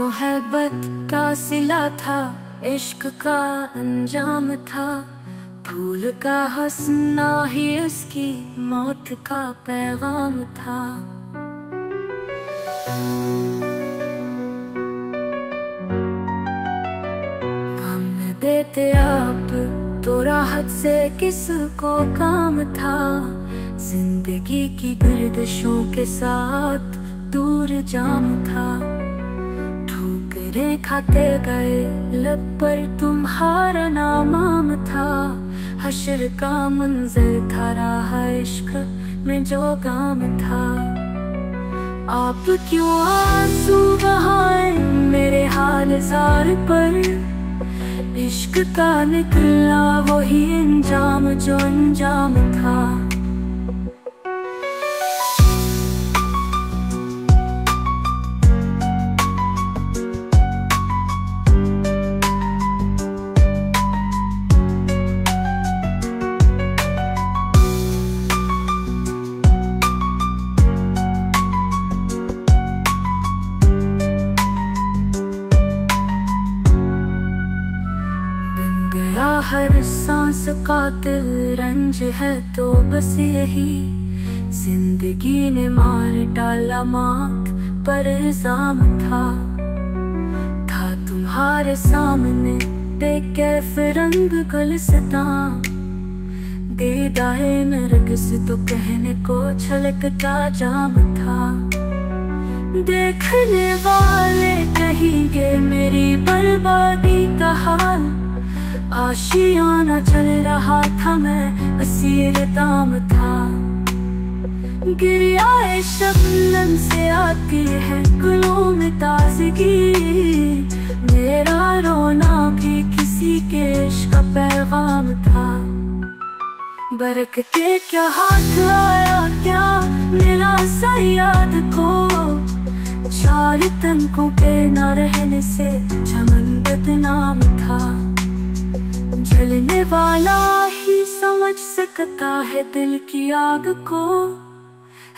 मोहब्बत का सिला था, इश्क का अंजाम था। फूल का हंसना ही उसकी मौत का पैगाम था। हम देते आप तो राहत से किसको काम था। जिंदगी की गर्दिशों के साथ दूर जाम था। ठोकरें खाते गए लब पर तुम्हारा नाम था। हश्र का मंजर था, राह इश्क में जो गाम था। आप क्यों आंसू बहाए मेरे हाल जार पर। इश्क का निकला वही अंजाम जो अंजाम था। हर सांस कातिल रंज है तो बस यही। जिंदगी ने मार डाला मौत पर इल्जाम था तुम्हारे सामने बेकैफ रंग गुलसितां। दीदाए नरगिस तो कहने को छलकता जाम था। देखने वाले कहेंगे मेरी बर्बादी का हाल। आशियाना चल रहा था, मैं असीर दाम था। गिरियाए शबनम से आती है गुलों में ताजगी। मेरा रोना भी किसी के इश्क का पैगाम था। बरकते क्या हाथ आया, क्या मिला सयाद को। चार तनकों पे न रहने से चमन बदनाम था। जलने वाला ही समझ सकता है दिल की आग को।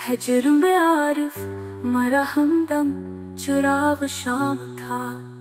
है जुर्म आरिफ मरा हमदम, चिराग शाम था।